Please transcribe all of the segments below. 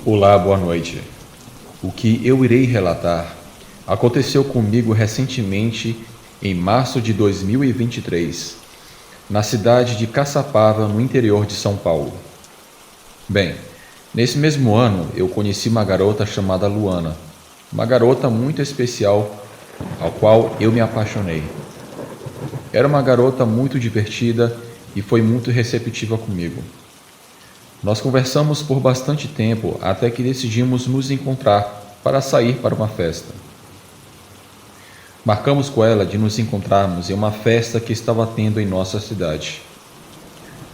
Olá, boa noite. O que eu irei relatar aconteceu comigo recentemente em março de 2023, na cidade de Caçapava, no interior de São Paulo. Bem, nesse mesmo ano eu conheci uma garota chamada Luana, uma garota muito especial ao qual eu me apaixonei. Era uma garota muito divertida e foi muito receptiva comigo. Nós conversamos por bastante tempo até que decidimos nos encontrar para sair para uma festa. Marcamos com ela de nos encontrarmos em uma festa que estava tendo em nossa cidade.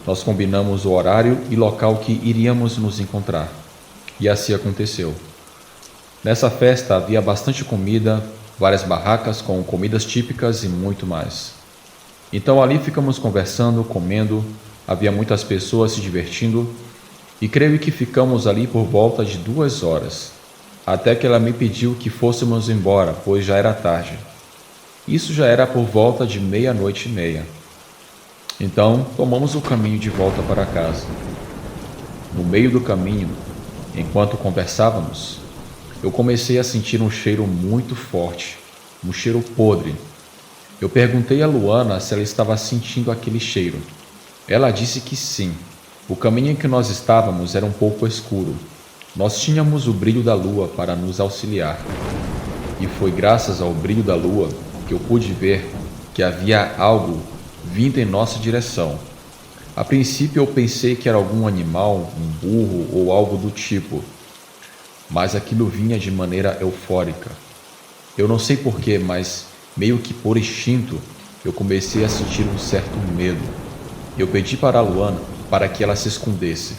Nós combinamos o horário e local que iríamos nos encontrar, e assim aconteceu. Nessa festa havia bastante comida, várias barracas com comidas típicas e muito mais. Então ali ficamos conversando, comendo, havia muitas pessoas se divertindo, e creio que ficamos ali por volta de 2 horas, até que ela me pediu que fôssemos embora, pois já era tarde. Isso já era por volta de 00:30. Então, tomamos o caminho de volta para casa. No meio do caminho, enquanto conversávamos, eu comecei a sentir um cheiro muito forte, um cheiro podre. Eu perguntei a Luana se ela estava sentindo aquele cheiro. Ela disse que sim. O caminho em que nós estávamos era um pouco escuro. Nós tínhamos o brilho da lua para nos auxiliar. E foi graças ao brilho da lua que eu pude ver que havia algo vindo em nossa direção. A princípio eu pensei que era algum animal, um burro ou algo do tipo, mas aquilo vinha de maneira eufórica. Eu não sei porquê, mas meio que por instinto eu comecei a sentir um certo medo. Eu pedi para a Luana para que ela se escondesse.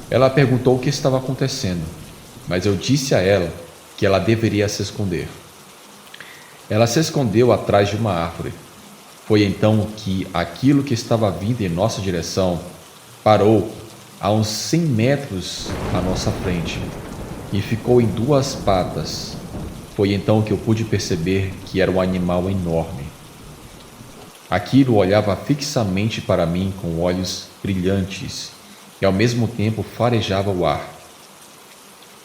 Ela perguntou o que estava acontecendo, mas eu disse a ela que ela deveria se esconder. Ela se escondeu atrás de uma árvore. Foi então que aquilo que estava vindo em nossa direção parou a uns 100 metros à nossa frente e ficou em 2 patas. Foi então que eu pude perceber que era um animal enorme. Aquilo olhava fixamente para mim com olhos brilhantes e ao mesmo tempo farejava o ar.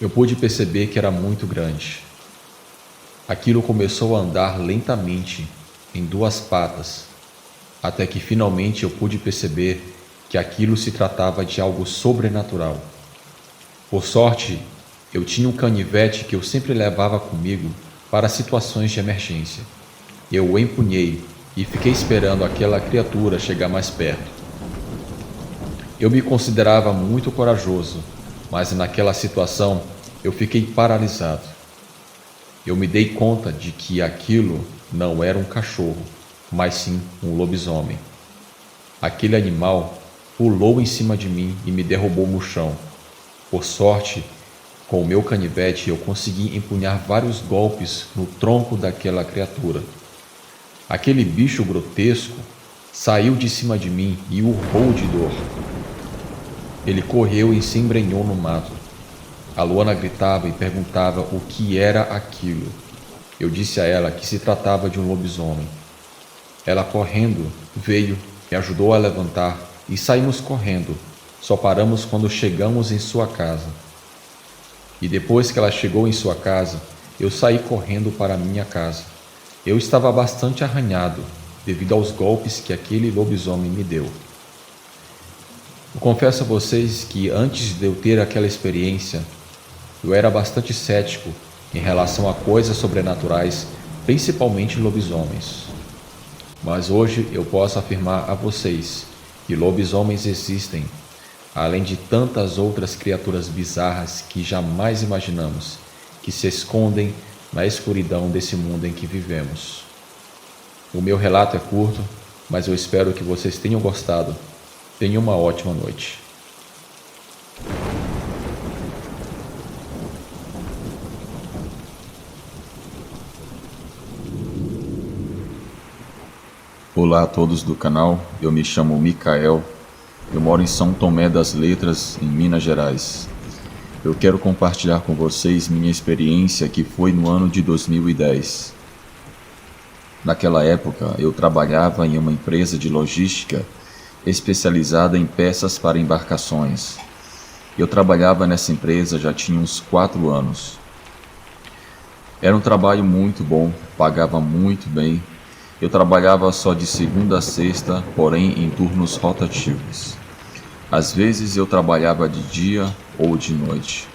Eu pude perceber que era muito grande. Aquilo começou a andar lentamente em 2 patas, até que finalmente eu pude perceber que aquilo se tratava de algo sobrenatural. Por sorte, eu tinha um canivete que eu sempre levava comigo para situações de emergência. Eu o empunhei e fiquei esperando aquela criatura chegar mais perto. Eu me considerava muito corajoso, mas naquela situação eu fiquei paralisado. Eu me dei conta de que aquilo não era um cachorro, mas sim um lobisomem. Aquele animal pulou em cima de mim e me derrubou no chão. Por sorte, com o meu canivete eu consegui empunhar vários golpes no tronco daquela criatura. Aquele bicho grotesco saiu de cima de mim e urrou de dor. Ele correu e se embrenhou no mato. A Luana gritava e perguntava o que era aquilo. Eu disse a ela que se tratava de um lobisomem. Ela, correndo, veio, me ajudou a levantar e saímos correndo. Só paramos quando chegamos em sua casa. E depois que ela chegou em sua casa, eu saí correndo para minha casa. Eu estava bastante arranhado devido aos golpes que aquele lobisomem me deu. Eu confesso a vocês que antes de eu ter aquela experiência, eu era bastante cético em relação a coisas sobrenaturais, principalmente lobisomens. Mas hoje eu posso afirmar a vocês que lobisomens existem, além de tantas outras criaturas bizarras que jamais imaginamos, que se escondem na escuridão desse mundo em que vivemos. O meu relato é curto, mas eu espero que vocês tenham gostado. Tenham uma ótima noite. Olá a todos do canal, eu me chamo Micael, eu moro em São Tomé das Letras, em Minas Gerais. Eu quero compartilhar com vocês minha experiência que foi no ano de 2010. Naquela época, eu trabalhava em uma empresa de logística especializada em peças para embarcações. Eu trabalhava nessa empresa já tinha uns 4 anos. Era um trabalho muito bom, pagava muito bem. Eu trabalhava só de segunda a sexta, porém em turnos rotativos. Às vezes eu trabalhava de dia ou de noite.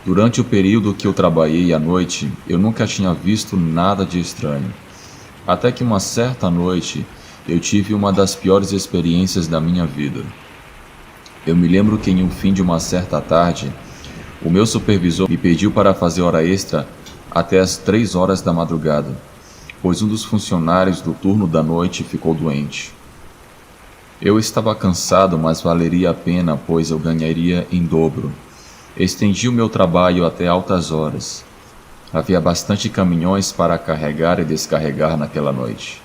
Durante o período que eu trabalhei à noite, eu nunca tinha visto nada de estranho. Até que uma certa noite, eu tive uma das piores experiências da minha vida. Eu me lembro que em um fim de uma certa tarde, o meu supervisor me pediu para fazer hora extra até as 3 horas da madrugada, pois um dos funcionários do turno da noite ficou doente. Eu estava cansado, mas valeria a pena, pois eu ganharia em dobro. Estendi o meu trabalho até altas horas. Havia bastante caminhões para carregar e descarregar naquela noite.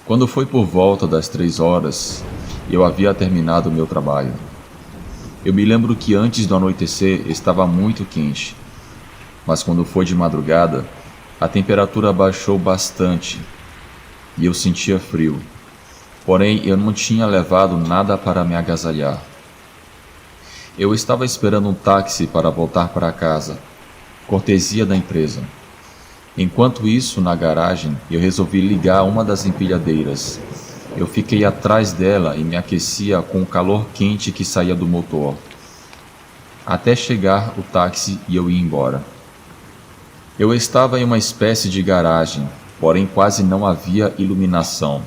Quando foi por volta das 3 horas, eu havia terminado o meu trabalho. Eu me lembro que antes do anoitecer estava muito quente, mas quando foi de madrugada, a temperatura baixou bastante e eu sentia frio. Porém, eu não tinha levado nada para me agasalhar. Eu estava esperando um táxi para voltar para casa, cortesia da empresa. Enquanto isso, na garagem, eu resolvi ligar uma das empilhadeiras. Eu fiquei atrás dela e me aquecia com o calor quente que saía do motor, até chegar o táxi e eu ir embora. Eu estava em uma espécie de garagem, porém quase não havia iluminação.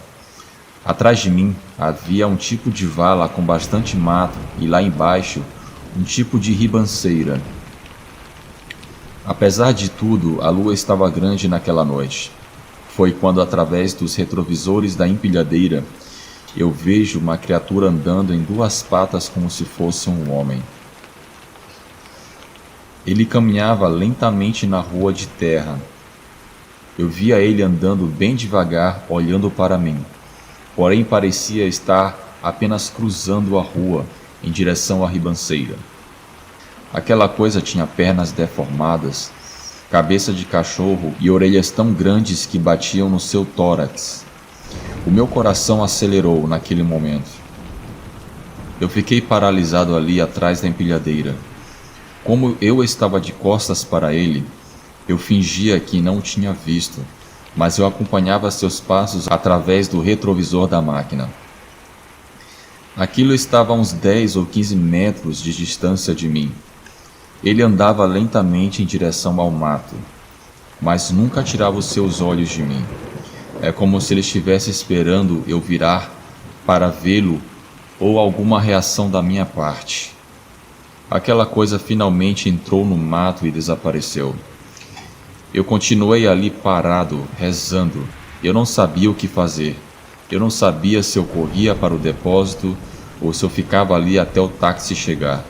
Atrás de mim havia um tipo de vala com bastante mato e lá embaixo um tipo de ribanceira. Apesar de tudo, a lua estava grande naquela noite. Foi quando, através dos retrovisores da empilhadeira, eu vejo uma criatura andando em 2 patas como se fosse um homem. Ele caminhava lentamente na rua de terra. Eu via ele andando bem devagar, olhando para mim. Porém, parecia estar apenas cruzando a rua, em direção à ribanceira. Aquela coisa tinha pernas deformadas, cabeça de cachorro e orelhas tão grandes que batiam no seu tórax. O meu coração acelerou naquele momento. Eu fiquei paralisado ali atrás da empilhadeira. Como eu estava de costas para ele, eu fingia que não o tinha visto, mas eu acompanhava seus passos através do retrovisor da máquina. Aquilo estava a uns 10 ou 15 metros de distância de mim. Ele andava lentamente em direção ao mato, mas nunca tirava os seus olhos de mim. É como se ele estivesse esperando eu virar para vê-lo ou alguma reação da minha parte. Aquela coisa finalmente entrou no mato e desapareceu. Eu continuei ali parado, rezando. Eu não sabia o que fazer. Eu não sabia se eu corria para o depósito ou se eu ficava ali até o táxi chegar.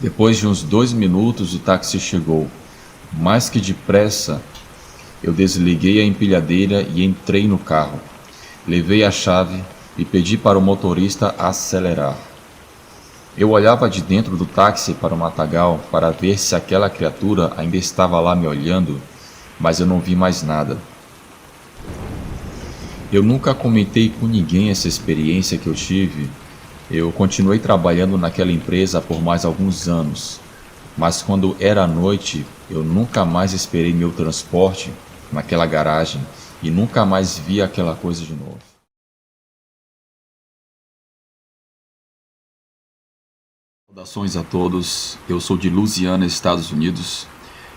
Depois de uns 2 minutos, o táxi chegou. Mais que depressa, eu desliguei a empilhadeira e entrei no carro. Levei a chave e pedi para o motorista acelerar. Eu olhava de dentro do táxi para o matagal para ver se aquela criatura ainda estava lá me olhando, mas eu não vi mais nada. Eu nunca comentei com ninguém essa experiência que eu tive. Eu continuei trabalhando naquela empresa por mais alguns anos, mas quando era noite, eu nunca mais esperei meu transporte naquela garagem e nunca mais vi aquela coisa de novo. Saudações a todos, eu sou de Louisiana, Estados Unidos.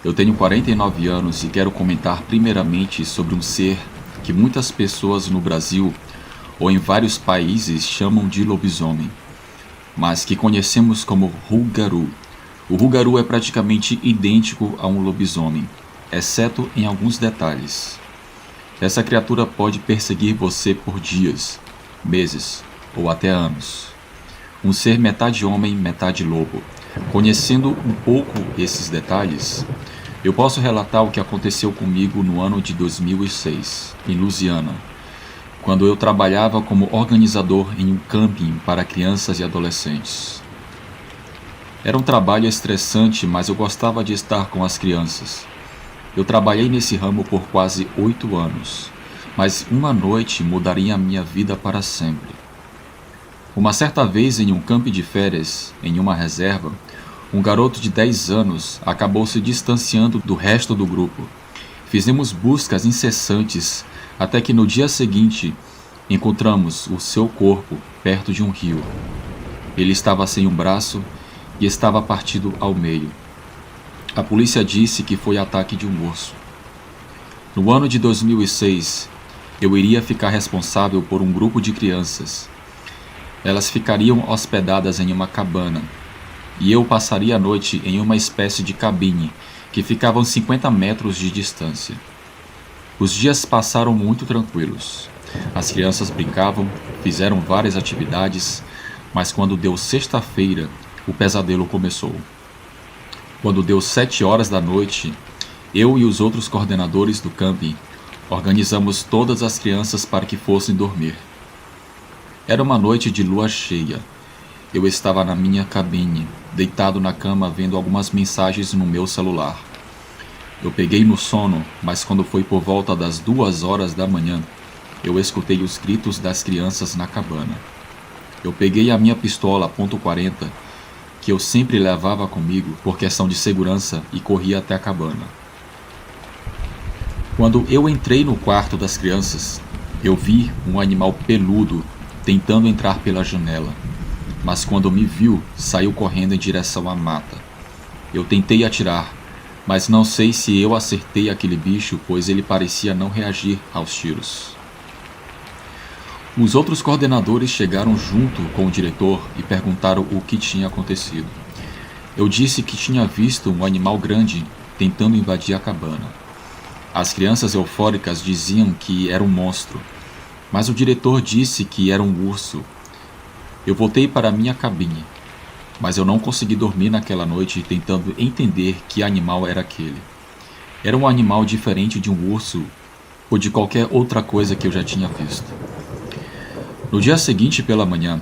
Eu tenho 49 anos e quero comentar primeiramente sobre um ser que muitas pessoas no Brasil ou em vários países chamam de lobisomem, mas que conhecemos como rougarou. O rougarou é praticamente idêntico a um lobisomem, exceto em alguns detalhes. Essa criatura pode perseguir você por dias, meses ou até anos. Um ser metade homem, metade lobo. Conhecendo um pouco esses detalhes, eu posso relatar o que aconteceu comigo no ano de 2006, em Louisiana, quando eu trabalhava como organizador em um camping para crianças e adolescentes. Era um trabalho estressante, mas eu gostava de estar com as crianças. Eu trabalhei nesse ramo por quase 8 anos, mas uma noite mudaria a minha vida para sempre. Uma certa vez, em um campo de férias, em uma reserva, um garoto de 10 anos acabou se distanciando do resto do grupo. Fizemos buscas incessantes até que no dia seguinte encontramos o seu corpo perto de um rio. Ele estava sem um braço e estava partido ao meio. A polícia disse que foi ataque de um urso. No ano de 2006, eu iria ficar responsável por um grupo de crianças. Elas ficariam hospedadas em uma cabana, e eu passaria a noite em uma espécie de cabine que ficava a 50 metros de distância. Os dias passaram muito tranquilos. As crianças brincavam, fizeram várias atividades, mas quando deu sexta-feira, o pesadelo começou. Quando deu 7 horas da noite, eu e os outros coordenadores do camping organizamos todas as crianças para que fossem dormir. Era uma noite de lua cheia. Eu estava na minha cabine, deitado na cama vendo algumas mensagens no meu celular. Eu peguei no sono, mas quando foi por volta das 2 horas da manhã, eu escutei os gritos das crianças na cabana. Eu peguei a minha pistola .40, que eu sempre levava comigo por questão de segurança, e corri até a cabana. Quando eu entrei no quarto das crianças, eu vi um animal peludo tentando entrar pela janela, mas quando me viu, saiu correndo em direção à mata. Eu tentei atirar, mas não sei se eu acertei aquele bicho, pois ele parecia não reagir aos tiros. Os outros coordenadores chegaram junto com o diretor e perguntaram o que tinha acontecido. Eu disse que tinha visto um animal grande tentando invadir a cabana. As crianças eufóricas diziam que era um monstro, mas o diretor disse que era um urso. Eu voltei para minha cabine, mas eu não consegui dormir naquela noite tentando entender que animal era aquele. Era um animal diferente de um urso ou de qualquer outra coisa que eu já tinha visto. No dia seguinte pela manhã,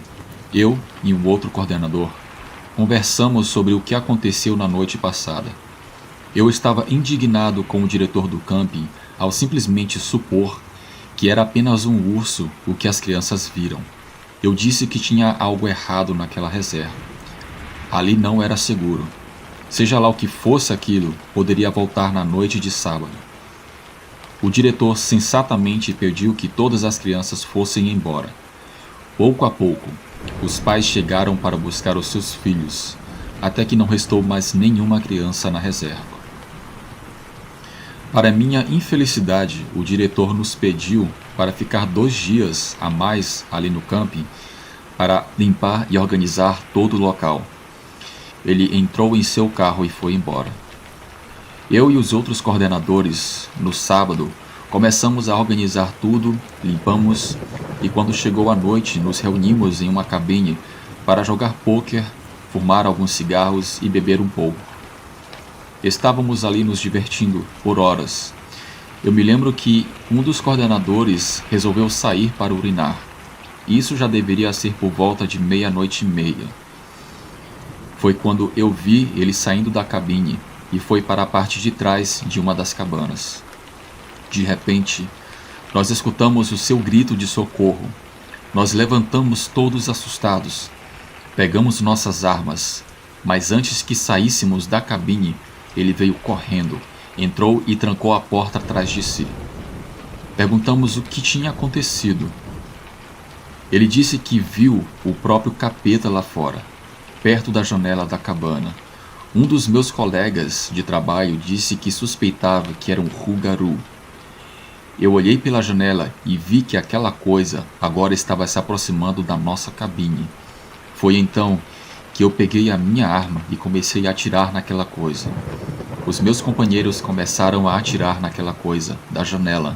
eu e um outro coordenador conversamos sobre o que aconteceu na noite passada. Eu estava indignado com o diretor do camping ao simplesmente supor que era apenas um urso o que as crianças viram. Eu disse que tinha algo errado naquela reserva. Ali não era seguro. Seja lá o que fosse aquilo, poderia voltar na noite de sábado. O diretor sensatamente pediu que todas as crianças fossem embora. Pouco a pouco, os pais chegaram para buscar os seus filhos, até que não restou mais nenhuma criança na reserva. Para minha infelicidade, o diretor nos pediu para ficar 2 dias a mais ali no camping para limpar e organizar todo o local. Ele entrou em seu carro e foi embora. Eu e os outros coordenadores, no sábado, começamos a organizar tudo, limpamos, e quando chegou a noite nos reunimos em uma cabine para jogar pôquer, fumar alguns cigarros e beber um pouco. Estávamos ali nos divertindo por horas. Eu me lembro que um dos coordenadores resolveu sair para urinar. Isso já deveria ser por volta de 00:30. Foi quando eu vi ele saindo da cabine e foi para a parte de trás de uma das cabanas. De repente, nós escutamos o seu grito de socorro. Nós levantamos todos assustados. Pegamos nossas armas, mas antes que saíssemos da cabine, ele veio correndo, entrou e trancou a porta atrás de si. Perguntamos o que tinha acontecido. Ele disse que viu o próprio capeta lá fora, perto da janela da cabana. Um dos meus colegas de trabalho disse que suspeitava que era um rugaru. Eu olhei pela janela e vi que aquela coisa agora estava se aproximando da nossa cabine. Foi então que eu peguei a minha arma e comecei a atirar naquela coisa. Os meus companheiros começaram a atirar naquela coisa, da janela.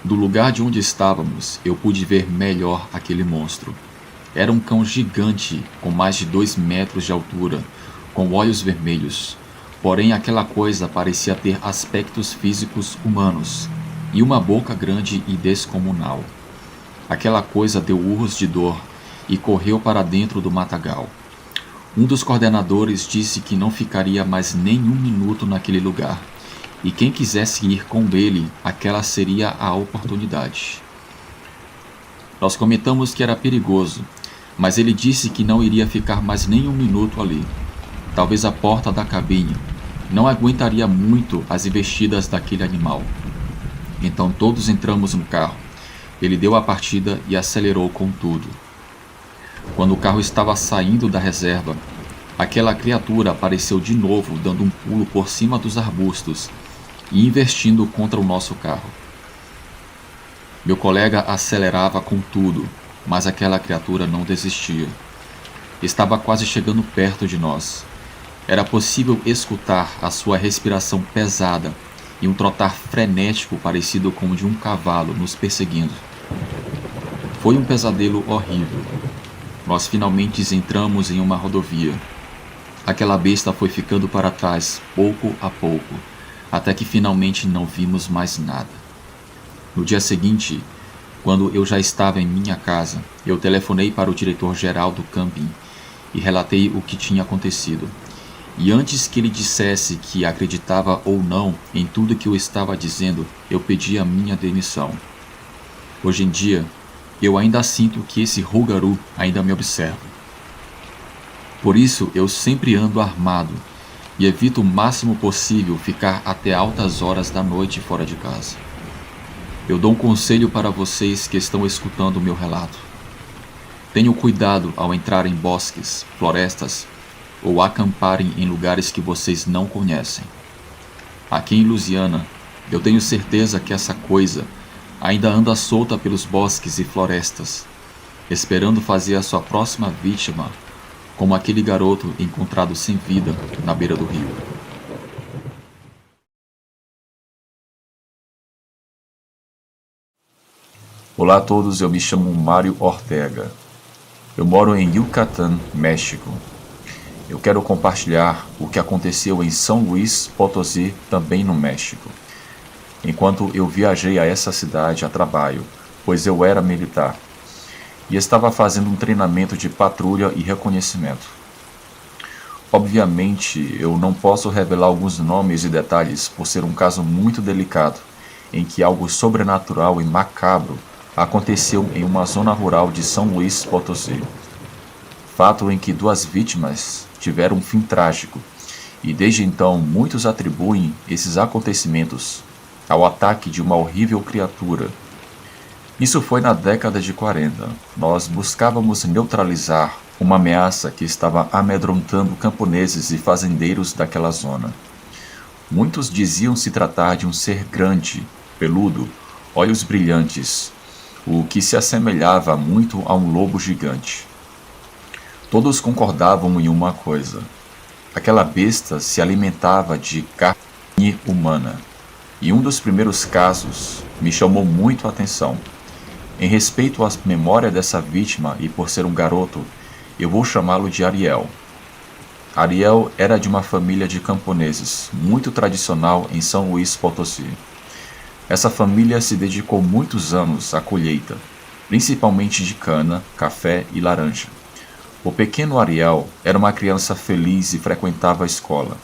Do lugar de onde estávamos, eu pude ver melhor aquele monstro. Era um cão gigante, com mais de 2 metros de altura, com olhos vermelhos. Porém, aquela coisa parecia ter aspectos físicos humanos e uma boca grande e descomunal. Aquela coisa deu urros de dor e correu para dentro do matagal. Um dos coordenadores disse que não ficaria mais nenhum minuto naquele lugar, e quem quisesse ir com ele, aquela seria a oportunidade. Nós comentamos que era perigoso, mas ele disse que não iria ficar mais nem um minuto ali. Talvez a porta da cabine não aguentaria muito as investidas daquele animal. Então todos entramos no carro. Ele deu a partida e acelerou com tudo. Quando o carro estava saindo da reserva, aquela criatura apareceu de novo, dando um pulo por cima dos arbustos e investindo contra o nosso carro. Meu colega acelerava com tudo, mas aquela criatura não desistia. Estava quase chegando perto de nós. Era possível escutar a sua respiração pesada e um trotar frenético parecido com o de um cavalo nos perseguindo. Foi um pesadelo horrível. Nós finalmente entramos em uma rodovia. Aquela besta foi ficando para trás, pouco a pouco, até que finalmente não vimos mais nada. No dia seguinte, quando eu já estava em minha casa, eu telefonei para o diretor-geral do camping e relatei o que tinha acontecido. E antes que ele dissesse que acreditava ou não em tudo que eu estava dizendo, eu pedi a minha demissão. Hoje em dia, eu ainda sinto que esse rougarou ainda me observa. Por isso, eu sempre ando armado e evito o máximo possível ficar até altas horas da noite fora de casa. Eu dou um conselho para vocês que estão escutando o meu relato. Tenham cuidado ao entrar em bosques, florestas ou acamparem em lugares que vocês não conhecem. Aqui em Louisiana, eu tenho certeza que essa coisa ainda anda solta pelos bosques e florestas, esperando fazer a sua próxima vítima, como aquele garoto encontrado sem vida na beira do rio. Olá a todos, eu me chamo Mário Ortega. Eu moro em Yucatán, México. Eu quero compartilhar o que aconteceu em São Luís Potosí, também no México. Enquanto eu viajei a essa cidade a trabalho, pois eu era militar, e estava fazendo um treinamento de patrulha e reconhecimento. Obviamente, eu não posso revelar alguns nomes e detalhes por ser um caso muito delicado, em que algo sobrenatural e macabro aconteceu em uma zona rural de São Luís Potosí. Fato em que 2 vítimas tiveram um fim trágico, e desde então muitos atribuem esses acontecimentos ao ataque de uma horrível criatura. Isso foi na década de 40. Nós buscávamos neutralizar uma ameaça que estava amedrontando camponeses e fazendeiros daquela zona. Muitos diziam se tratar de um ser grande, peludo, olhos brilhantes, o que se assemelhava muito a um lobo gigante. Todos concordavam em uma coisa: aquela besta se alimentava de carne humana. E um dos primeiros casos me chamou muito a atenção. Em respeito à memória dessa vítima e por ser um garoto, eu vou chamá-lo de Ariel. Ariel era de uma família de camponeses, muito tradicional em São Luís Potosí. Essa família se dedicou muitos anos à colheita, principalmente de cana, café e laranja. O pequeno Ariel era uma criança feliz e frequentava a escola.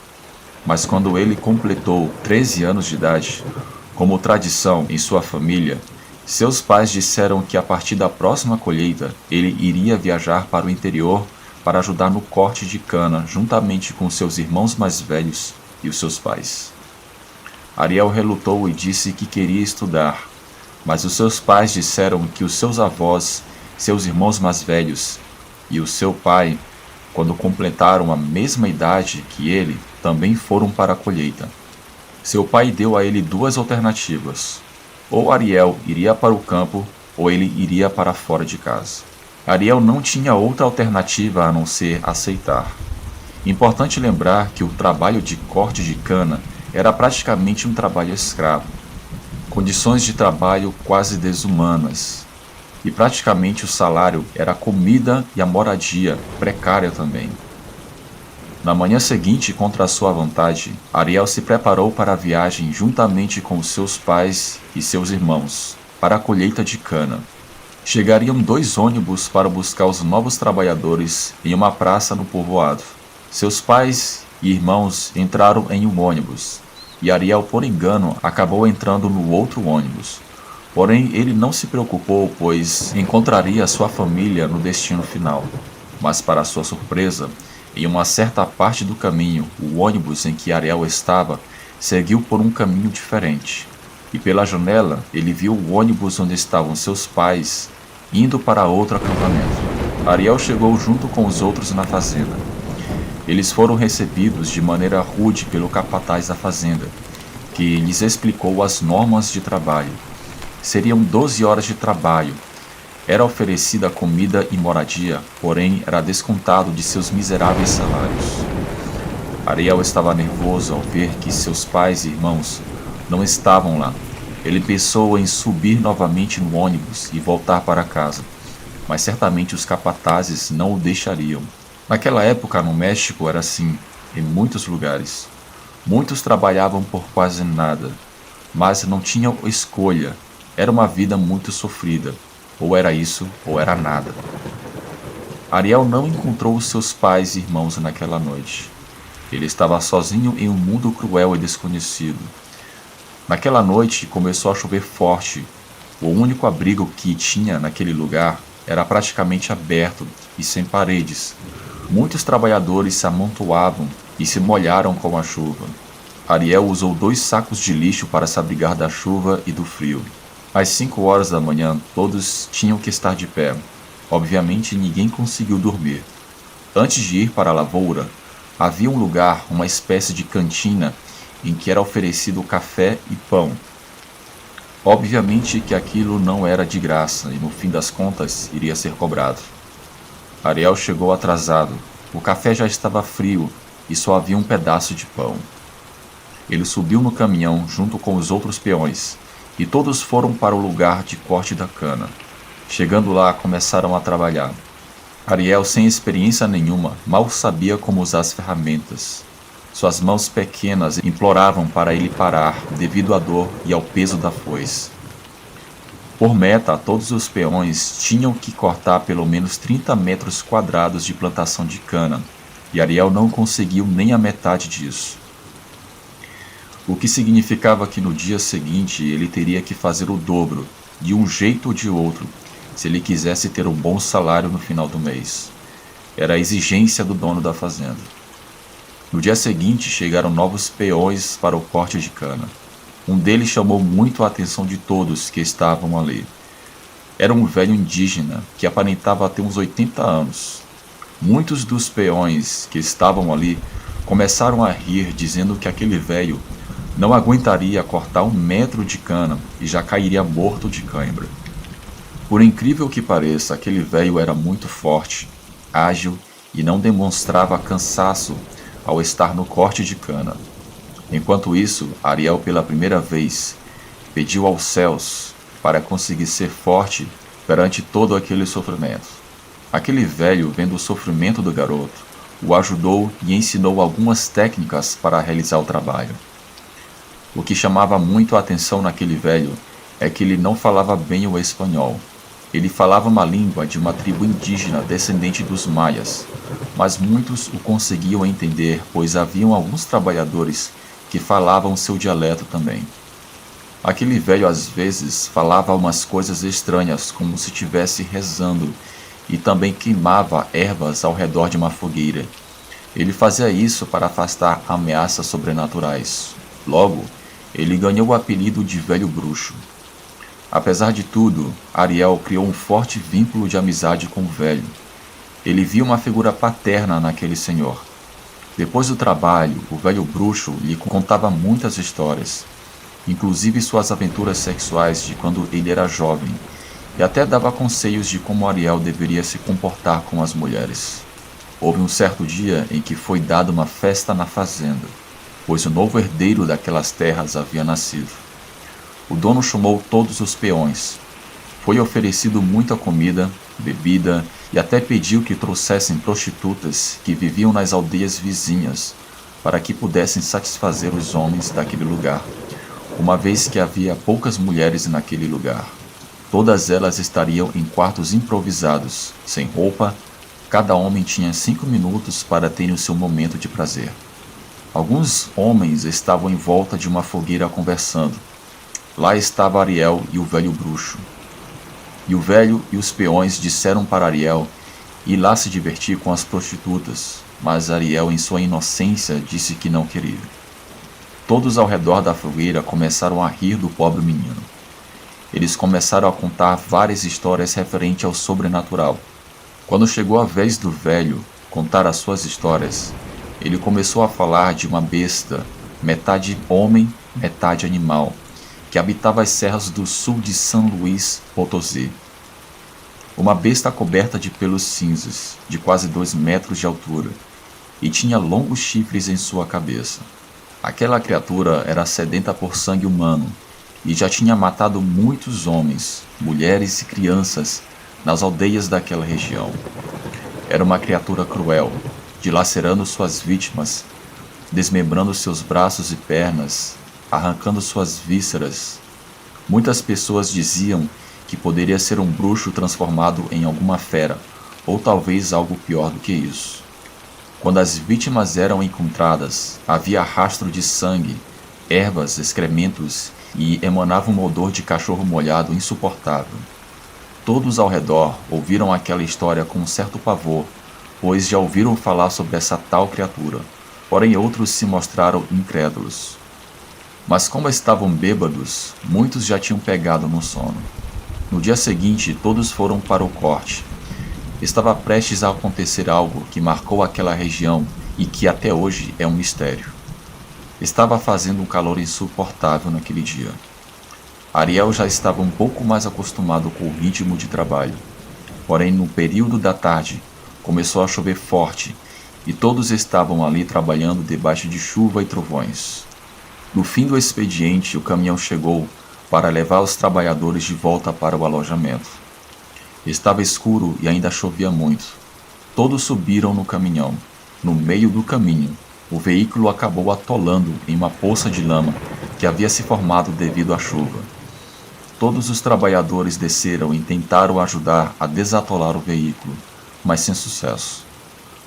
Mas quando ele completou 13 anos de idade, como tradição em sua família, seus pais disseram que a partir da próxima colheita ele iria viajar para o interior para ajudar no corte de cana juntamente com seus irmãos mais velhos e os seus pais. Ariel relutou e disse que queria estudar, mas os seus pais disseram que os seus avós, seus irmãos mais velhos e o seu pai, quando completaram a mesma idade que ele, também foram para a colheita. Seu pai deu a ele 2 alternativas: ou Ariel iria para o campo, ou ele iria para fora de casa. Ariel não tinha outra alternativa a não ser aceitar. Importante lembrar que o trabalho de corte de cana era praticamente um trabalho escravo. Condições de trabalho quase desumanas. E praticamente o salário era a comida e a moradia, precária também. Na manhã seguinte, contra a sua vontade, Ariel se preparou para a viagem juntamente com seus pais e seus irmãos, para a colheita de cana. Chegariam 2 ônibus para buscar os novos trabalhadores em uma praça no povoado. Seus pais e irmãos entraram em um ônibus, e Ariel, por engano, acabou entrando no outro ônibus. Porém, ele não se preocupou, pois encontraria sua família no destino final. Mas, para sua surpresa, em uma certa parte do caminho, o ônibus em que Ariel estava seguiu por um caminho diferente. E pela janela, ele viu o ônibus onde estavam seus pais, indo para outro acampamento. Ariel chegou junto com os outros na fazenda. Eles foram recebidos de maneira rude pelo capataz da fazenda, que lhes explicou as normas de trabalho. Seriam 12 horas de trabalho. Era oferecida comida e moradia, porém era descontado de seus miseráveis salários. Ariel estava nervoso ao ver que seus pais e irmãos não estavam lá. Ele pensou em subir novamente no ônibus e voltar para casa, mas certamente os capatazes não o deixariam. Naquela época no México era assim, em muitos lugares. Muitos trabalhavam por quase nada, mas não tinham escolha. Era uma vida muito sofrida. Ou era isso, ou era nada. Ariel não encontrou seus pais e irmãos naquela noite. Ele estava sozinho em um mundo cruel e desconhecido. Naquela noite começou a chover forte. O único abrigo que tinha naquele lugar era praticamente aberto e sem paredes. Muitos trabalhadores se amontoavam e se molharam com a chuva. Ariel usou 2 sacos de lixo para se abrigar da chuva e do frio. Às 5 horas da manhã, todos tinham que estar de pé. Obviamente, ninguém conseguiu dormir. Antes de ir para a lavoura, havia um lugar, uma espécie de cantina, em que era oferecido café e pão. Obviamente que aquilo não era de graça e, no fim das contas, iria ser cobrado. Ariel chegou atrasado. O café já estava frio e só havia um pedaço de pão. Ele subiu no caminhão junto com os outros peões e todos foram para o lugar de corte da cana. Chegando lá, começaram a trabalhar. Ariel, sem experiência nenhuma, mal sabia como usar as ferramentas. Suas mãos pequenas imploravam para ele parar devido à dor e ao peso da foice. Por meta, todos os peões tinham que cortar pelo menos 30 metros quadrados de plantação de cana, e Ariel não conseguiu nem a metade disso. O que significava que no dia seguinte ele teria que fazer o dobro, de um jeito ou de outro, se ele quisesse ter um bom salário no final do mês. Era a exigência do dono da fazenda. No dia seguinte chegaram novos peões para o corte de cana. Um deles chamou muito a atenção de todos que estavam ali. Era um velho indígena que aparentava ter uns 80 anos. Muitos dos peões que estavam ali começaram a rir, dizendo que aquele velho não aguentaria cortar 1 metro de cana e já cairia morto de cãibra. Por incrível que pareça, aquele velho era muito forte, ágil e não demonstrava cansaço ao estar no corte de cana. Enquanto isso, Ariel pela primeira vez pediu aos céus para conseguir ser forte perante todo aquele sofrimento. Aquele velho, vendo o sofrimento do garoto, o ajudou e ensinou algumas técnicas para realizar o trabalho. O que chamava muito a atenção naquele velho é que ele não falava bem o espanhol. Ele falava uma língua de uma tribo indígena descendente dos maias, mas muitos o conseguiam entender, pois haviam alguns trabalhadores que falavam seu dialeto também. Aquele velho às vezes falava umas coisas estranhas, como se estivesse rezando, e também queimava ervas ao redor de uma fogueira. Ele fazia isso para afastar ameaças sobrenaturais. Logo, ele ganhou o apelido de Velho Bruxo. Apesar de tudo, Ariel criou um forte vínculo de amizade com o velho. Ele via uma figura paterna naquele senhor. Depois do trabalho, o velho bruxo lhe contava muitas histórias, inclusive suas aventuras sexuais de quando ele era jovem, e até dava conselhos de como Ariel deveria se comportar com as mulheres. Houve um certo dia em que foi dada uma festa na fazenda, pois o novo herdeiro daquelas terras havia nascido. O dono chamou todos os peões. Foi oferecido muita comida, bebida e até pediu que trouxessem prostitutas que viviam nas aldeias vizinhas para que pudessem satisfazer os homens daquele lugar, uma vez que havia poucas mulheres naquele lugar. Todas elas estariam em quartos improvisados, sem roupa. Cada homem tinha 5 minutos para terem o seu momento de prazer. Alguns homens estavam em volta de uma fogueira conversando. lá estava Ariel e o velho bruxo. E o velho e os peões disseram para Ariel ir lá se divertir com as prostitutas, mas Ariel, em sua inocência, disse que não queria. Todos ao redor da fogueira começaram a rir do pobre menino. Eles começaram a contar várias histórias referentes ao sobrenatural. Quando chegou a vez do velho contar as suas histórias, ele começou a falar de uma besta, metade homem, metade animal, que habitava as serras do sul de São Luís Potosí. Uma besta coberta de pelos cinzas, de quase 2 metros de altura, e tinha longos chifres em sua cabeça. Aquela criatura era sedenta por sangue humano, e já tinha matado muitos homens, mulheres e crianças nas aldeias daquela região. Era uma criatura cruel, dilacerando suas vítimas, desmembrando seus braços e pernas, arrancando suas vísceras. Muitas pessoas diziam que poderia ser um bruxo transformado em alguma fera, ou talvez algo pior do que isso. Quando as vítimas eram encontradas, havia rastro de sangue, ervas, excrementos e emanava um odor de cachorro molhado insuportável. Todos ao redor ouviram aquela história com um certo pavor, pois já ouviram falar sobre essa tal criatura, porém outros se mostraram incrédulos. Mas como estavam bêbados, muitos já tinham pegado no sono. No dia seguinte, todos foram para o corte. Estava prestes a acontecer algo que marcou aquela região e que até hoje é um mistério. Estava fazendo um calor insuportável naquele dia. Ariel já estava um pouco mais acostumado com o ritmo de trabalho. Porém, no período da tarde, começou a chover forte e todos estavam ali trabalhando debaixo de chuva e trovões. No fim do expediente, o caminhão chegou para levar os trabalhadores de volta para o alojamento. Estava escuro e ainda chovia muito. Todos subiram no caminhão. No meio do caminho, o veículo acabou atolando em uma poça de lama que havia se formado devido à chuva. Todos os trabalhadores desceram e tentaram ajudar a desatolar o veículo, mas sem sucesso.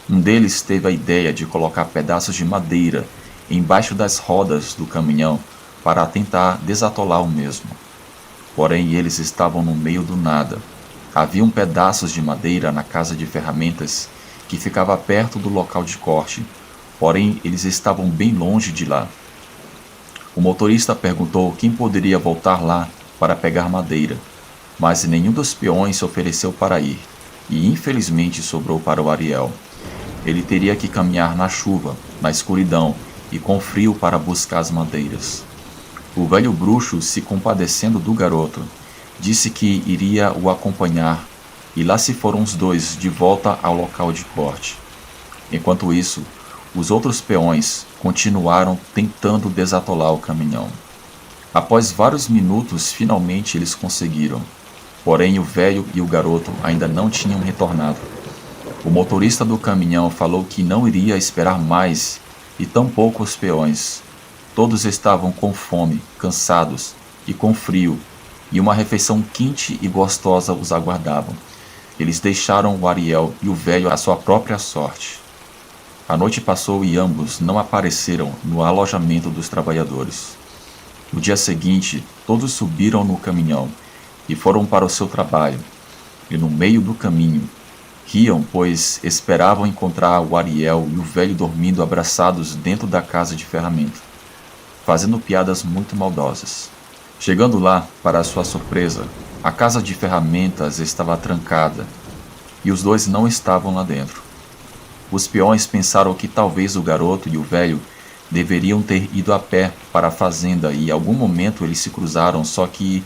Um deles teve a ideia de colocar pedaços de madeira embaixo das rodas do caminhão para tentar desatolar o mesmo. Porém, eles estavam no meio do nada. Haviam pedaços de madeira na casa de ferramentas que ficava perto do local de corte, porém eles estavam bem longe de lá. O motorista perguntou quem poderia voltar lá para pegar madeira, mas nenhum dos peões se ofereceu para ir, e infelizmente sobrou para o Ariel. Ele teria que caminhar na chuva, na escuridão e com frio para buscar as madeiras. O velho bruxo, se compadecendo do garoto, disse que iria o acompanhar, e lá se foram os dois de volta ao local de corte. Enquanto isso, os outros peões continuaram tentando desatolar o caminhão. Após vários minutos, finalmente eles conseguiram. Porém, o velho e o garoto ainda não tinham retornado. O motorista do caminhão falou que não iria esperar mais, e tampouco os peões. Todos estavam com fome, cansados e com frio, e uma refeição quente e gostosa os aguardavam. Eles deixaram o Ariel e o velho à sua própria sorte. A noite passou e ambos não apareceram no alojamento dos trabalhadores. No dia seguinte, todos subiram no caminhão e foram para o seu trabalho. E no meio do caminho, riam, pois esperavam encontrar o Ariel e o velho dormindo abraçados dentro da casa de ferramenta, fazendo piadas muito maldosas. Chegando lá, para sua surpresa, a casa de ferramentas estava trancada e os dois não estavam lá dentro. Os peões pensaram que talvez o garoto e o velho deveriam ter ido a pé para a fazenda e em algum momento eles se cruzaram, só que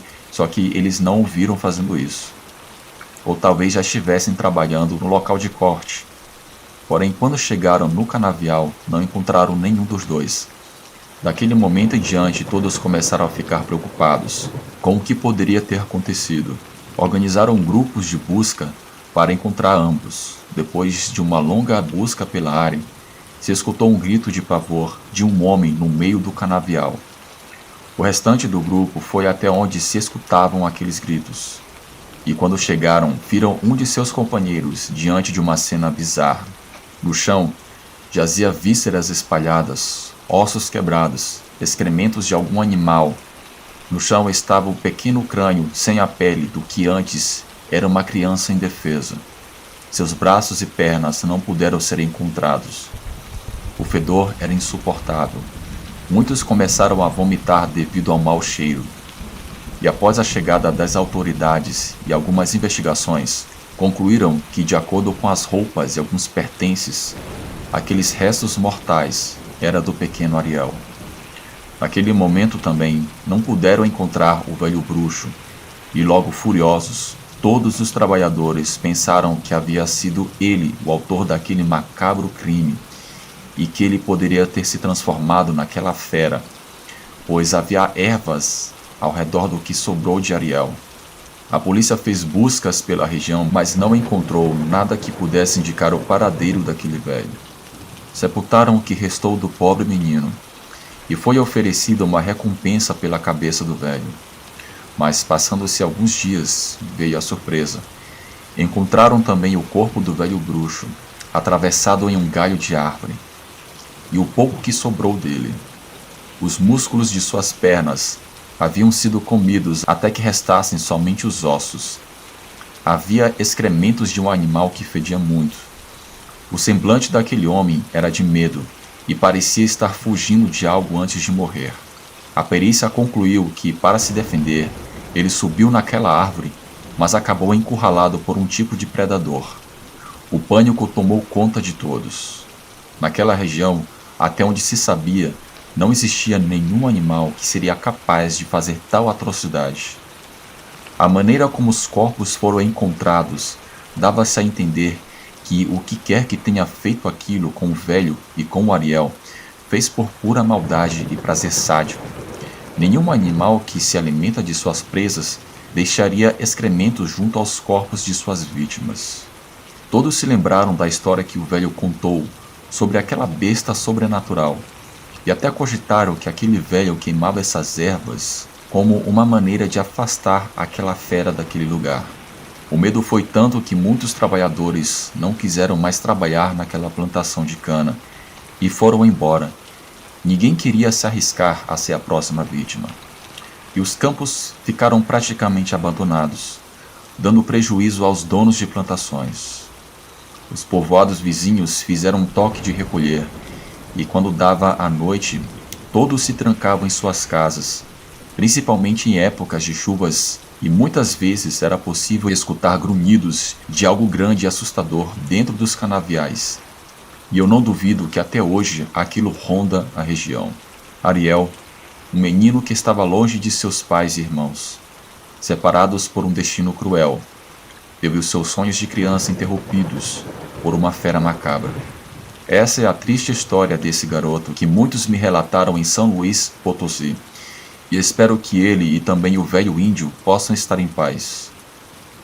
eles não o viram fazendo isso. Ou talvez já estivessem trabalhando no local de corte. Porém, quando chegaram no canavial, não encontraram nenhum dos dois. Daquele momento em diante, todos começaram a ficar preocupados com o que poderia ter acontecido. Organizaram grupos de busca para encontrar ambos. Depois de uma longa busca pela área, se escutou um grito de pavor de um homem no meio do canavial. O restante do grupo foi até onde se escutavam aqueles gritos. E quando chegaram, viram um de seus companheiros diante de uma cena bizarra. No chão, jazia vísceras espalhadas, ossos quebrados, excrementos de algum animal, No chão estava o pequeno crânio sem a pele do que antes era uma criança indefesa. Seus braços e pernas não puderam ser encontrados. O fedor era insuportável. Muitos começaram a vomitar devido ao mau cheiro. E após a chegada das autoridades e algumas investigações, concluíram que, de acordo com as roupas e alguns pertences, aqueles restos mortais eram do pequeno Ariel. Naquele momento também não puderam encontrar o velho bruxo, e logo furiosos, todos os trabalhadores pensaram que havia sido ele o autor daquele macabro crime e que ele poderia ter se transformado naquela fera, pois havia ervas ao redor do que sobrou de Ariel. A polícia fez buscas pela região, mas não encontrou nada que pudesse indicar o paradeiro daquele velho. Sepultaram o que restou do pobre menino, e foi oferecida uma recompensa pela cabeça do velho. Mas passando-se alguns dias, veio a surpresa. Encontraram também o corpo do velho bruxo, atravessado em um galho de árvore, e o pouco que sobrou dele. Os músculos de suas pernas haviam sido comidos até que restassem somente os ossos. Havia excrementos de um animal que fedia muito. O semblante daquele homem era de medo e parecia estar fugindo de algo antes de morrer. A perícia concluiu que, para se defender, ele subiu naquela árvore, mas acabou encurralado por um tipo de predador. O pânico tomou conta de todos. Naquela região, até onde se sabia, não existia nenhum animal que seria capaz de fazer tal atrocidade. A maneira como os corpos foram encontrados dava-se a entender que o que quer que tenha feito aquilo com o velho e com o Ariel fez por pura maldade e prazer sádico. Nenhum animal que se alimenta de suas presas deixaria excrementos junto aos corpos de suas vítimas. Todos se lembraram da história que o velho contou sobre aquela besta sobrenatural, e até cogitaram que aquele velho queimava essas ervas como uma maneira de afastar aquela fera daquele lugar. O medo foi tanto que muitos trabalhadores não quiseram mais trabalhar naquela plantação de cana e foram embora. Ninguém queria se arriscar a ser a próxima vítima. E os campos ficaram praticamente abandonados, dando prejuízo aos donos de plantações. Os povoados vizinhos fizeram um toque de recolher, e quando dava a noite, todos se trancavam em suas casas, principalmente em épocas de chuvas, e muitas vezes era possível escutar grunhidos de algo grande e assustador dentro dos canaviais. E eu não duvido que até hoje aquilo ronda a região. Ariel, um menino que estava longe de seus pais e irmãos, separados por um destino cruel, teve os seus sonhos de criança interrompidos por uma fera macabra. Essa é a triste história desse garoto que muitos me relataram em São Luís Potosí, e espero que ele e também o velho índio possam estar em paz.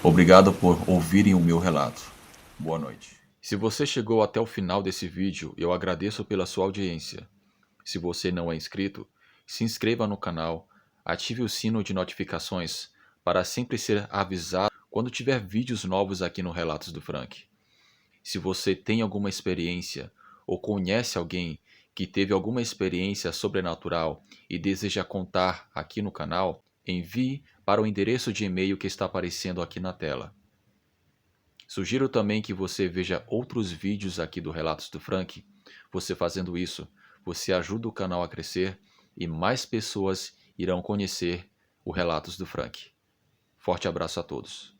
Obrigado por ouvirem o meu relato. Boa noite. Se você chegou até o final desse vídeo, eu agradeço pela sua audiência. Se você não é inscrito, se inscreva no canal, ative o sino de notificações para sempre ser avisado quando tiver vídeos novos aqui no Relatos do Frank. Se você tem alguma experiência ou conhece alguém que teve alguma experiência sobrenatural e deseja contar aqui no canal, envie para o endereço de e-mail que está aparecendo aqui na tela. Sugiro também que você veja outros vídeos aqui do Relatos do Frank. Você fazendo isso, você ajuda o canal a crescer e mais pessoas irão conhecer o Relatos do Frank. Forte abraço a todos.